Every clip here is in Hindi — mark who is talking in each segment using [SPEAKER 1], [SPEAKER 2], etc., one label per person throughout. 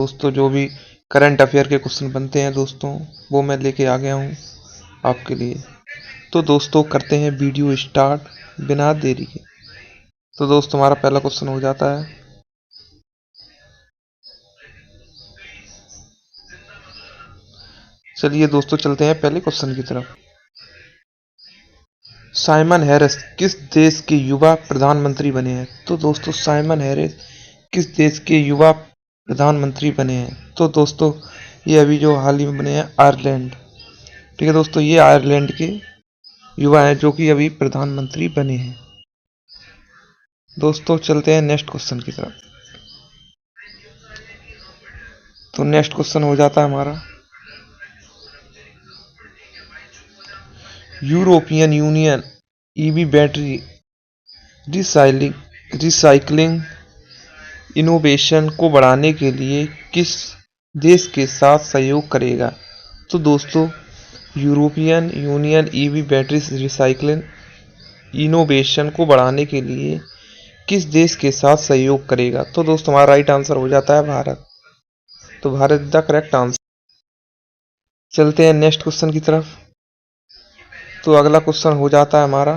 [SPEAKER 1] दोस्तों जो भी करंट अफेयर के क्वेश्चन बनते हैं दोस्तों, वो मैं लेके आ गया हूँ आपके लिए। तो दोस्तों करते हैं वीडियो स्टार्ट बिना देरी के। तो दोस्तों हमारा पहला क्वेश्चन हो जाता है, चलिए दोस्तों चलते हैं पहले क्वेश्चन की तरफ। साइमन हैरिस किस देश के युवा प्रधानमंत्री बने हैं? तो दोस्तों साइमन हैरिस किस देश के युवा प्रधानमंत्री बने हैं? तो दोस्तों ये अभी जो हाल ही में बने हैं आयरलैंड। ठीक है दोस्तों, ये आयरलैंड के युवा हैं जो कि अभी प्रधानमंत्री बने हैं। दोस्तों चलते हैं नेक्स्ट क्वेश्चन की तरफ। तो नेक्स्ट क्वेश्चन हो जाता है हमारा, European union EV battery recycling innovation को बढ़ाने के लिए किस देश के साथ सहयोग करेगा? तो दोस्तों European union EV battery recycling innovation को बढ़ाने के लिए किस देश के साथ सहयोग करेगा? तो दोस्तों हमारा राइट आंसर हो जाता है भारत। तो भारत द करेक्ट आंसर। चलते हैं नेक्स्ट क्वेश्चन की तरफ। तो अगला क्वेश्चन हो जाता है हमारा,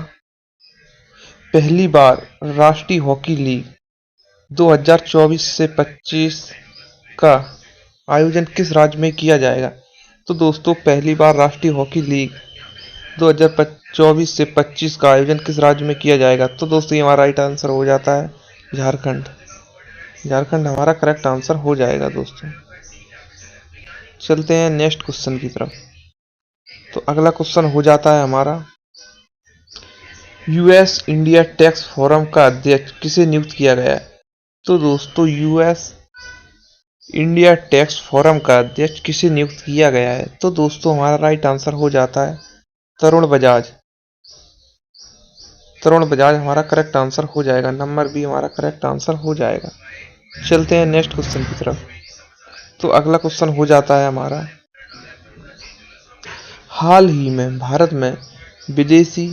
[SPEAKER 1] पहली बार राष्ट्रीय हॉकी लीग 2024 से 25 का आयोजन किस राज्य में किया जाएगा? तो दोस्तों पहली बार राष्ट्रीय हॉकी लीग 2024 से 25 का आयोजन किस राज्य में किया जाएगा? तो दोस्तों ये हमारा राइट आंसर हो जाता है झारखंड। झारखंड हमारा करेक्ट आंसर हो जाएगा दोस्तों। चलते हैं नेक्स्ट क्वेश्चन की तरफ। तो अगला क्वेश्चन हो जाता है हमारा, यूएस इंडिया टैक्स फोरम का अध्यक्ष किसे नियुक्त किया गया है? तो दोस्तों यूएस इंडिया टैक्स फोरम का अध्यक्ष किसे नियुक्त किया गया है? तो दोस्तों हमारा राइट आंसर हो जाता है तरुण बजाज। तरुण बजाज हमारा करेक्ट आंसर हो जाएगा। नंबर बी हमारा करेक्ट आंसर हो जाएगा। चलते हैं नेक्स्ट क्वेश्चन की तरफ। तो अगला क्वेश्चन हो जाता है हमारा, हाल ही में भारत में विदेशी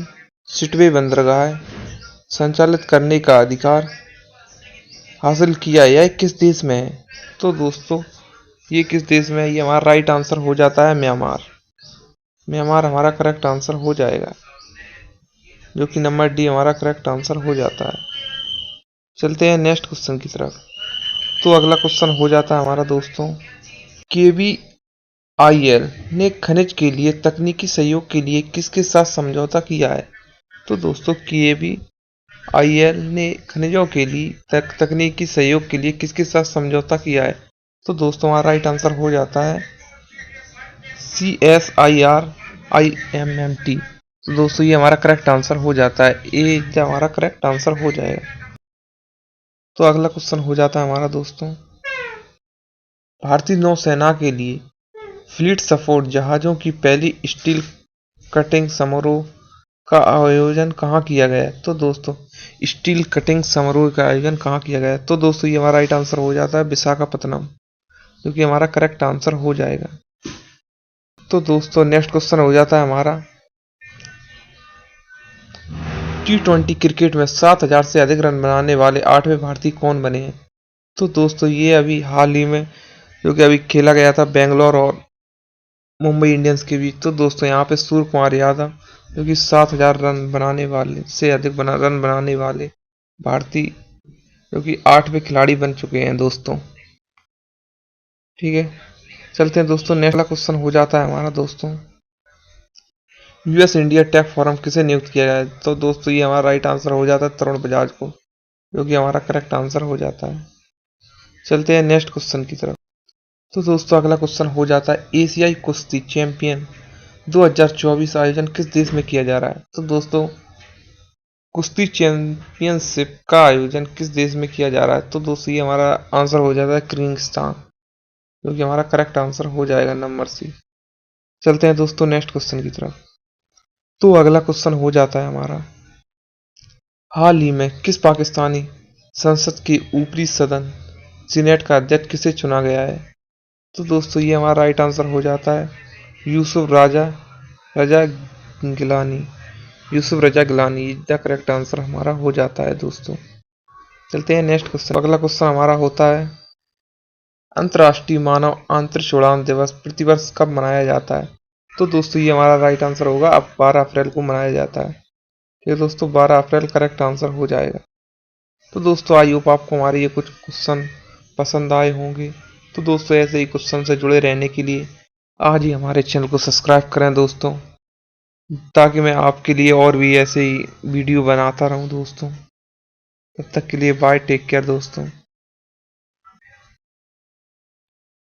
[SPEAKER 1] शिपवे बंदरगाह संचालित करने का अधिकार हासिल किया यह किस देश में है? तो दोस्तों ये किस देश में है? ये हमारा राइट आंसर हो जाता है म्यांमार। म्यांमार हमारा करेक्ट आंसर हो जाएगा, जो कि नंबर डी हमारा करेक्ट आंसर हो जाता है। चलते हैं नेक्स्ट क्वेश्चन की तरफ। तो अगला क्वेश्चन हो जाता है हमारा दोस्तों, KVIL ने खनिज के लिए तकनीकी सहयोग के लिए किसके साथ समझौता किया है? तो दोस्तों KVIL ने खनिजों के लिए तकनीकी सहयोग के लिए किसके साथ समझौता किया है? तो दोस्तों हमारा राइट आंसर हो जाता है CSIRIMMT। तो दोस्तों ये हमारा करेक्ट आंसर हो जाता है, ए हमारा करेक्ट आंसर हो जाएगा। तो अगला क्वेश्चन हो जाता है हमारा दोस्तों, भारतीय नौसेना के लिए फ्लीट सपोर्ट जहाजों की पहली स्टील कटिंग समारोह का आयोजन कहाँ किया गया है? तो दोस्तों स्टील कटिंग समारोह का आयोजन कहाँ किया गया है? तो दोस्तों ये हमारा राइट आंसर हो जाता है विशाखापत्तनम, जो कि हमारा करेक्ट आंसर हो जाएगा। तो दोस्तों नेक्स्ट क्वेश्चन हो जाता है हमारा, T20 क्रिकेट में 7,000 से अधिक रन बनाने वाले 8वें भारतीय कौन बने हैं? तो दोस्तों ये अभी हाल ही में जो कि अभी खेला गया था बेंगलोर और मुंबई इंडियंस के बीच। तो दोस्तों यहाँ पे सूर्य कुमार यादव जो कि 7,000 रन बनाने वाले से अधिक रन बनाने वाले भारतीय जो कि 8वें खिलाड़ी बन चुके हैं दोस्तों। ठीक है, चलते हैं दोस्तों नेक्स्ट क्वेश्चन हो जाता है हमारा दोस्तों, यूएस इंडिया टैक फोरम किसे नियुक्त किया गया है? तो दोस्तों ये हमारा राइट आंसर हो जाता है तरुण बजाज को, जो कि हमारा करेक्ट आंसर हो जाता है। चलते हैं नेक्स्ट क्वेश्चन की तरफ। तो दोस्तों अगला क्वेश्चन हो जाता है, एशियाई कुश्ती चैंपियन 2024 आयोजन किस देश में किया जा रहा है? तो दोस्तों कुश्ती चैंपियनशिप का आयोजन किस देश में किया जा रहा है? तो दोस्तों ये हमारा आंसर हो जाता है किर्गिस्तान, जो कि हमारा करेक्ट आंसर हो जाएगा नंबर सी। चलते हैं दोस्तों नेक्स्ट क्वेश्चन की तरफ। तो अगला क्वेश्चन हो जाता है हमारा, हाल ही में किस पाकिस्तानी संसद के ऊपरी सदन सीनेट का अध्यक्ष किसे चुना गया है? तो दोस्तों ये हमारा राइट आंसर हो जाता है यूसुफ रजा गिलानी। यूसुफ रजा गिलानी द करेक्ट आंसर हमारा हो जाता है दोस्तों। चलते हैं नेक्स्ट क्वेश्चन। अगला क्वेश्चन हमारा होता है, अंतर्राष्ट्रीय मानव अंतरिक्ष उड़ान दिवस प्रतिवर्ष कब मनाया जाता है? तो दोस्तों ये हमारा राइट आंसर होगा, अब 12 अप्रैल को मनाया जाता है। ये दोस्तों 12 अप्रैल करेक्ट आंसर हो जाएगा। तो दोस्तों आई होप आपको हमारे ये कुछ क्वेश्चन पसंद आए होंगे। तो दोस्तों ऐसे ही क्वेश्चन से जुड़े रहने के लिए आज ही हमारे चैनल को सब्सक्राइब करें दोस्तों, ताकि मैं आपके लिए और भी ऐसे ही वीडियो बनाता रहूं दोस्तों। तब तक के लिए बाय, टेक केयर दोस्तों।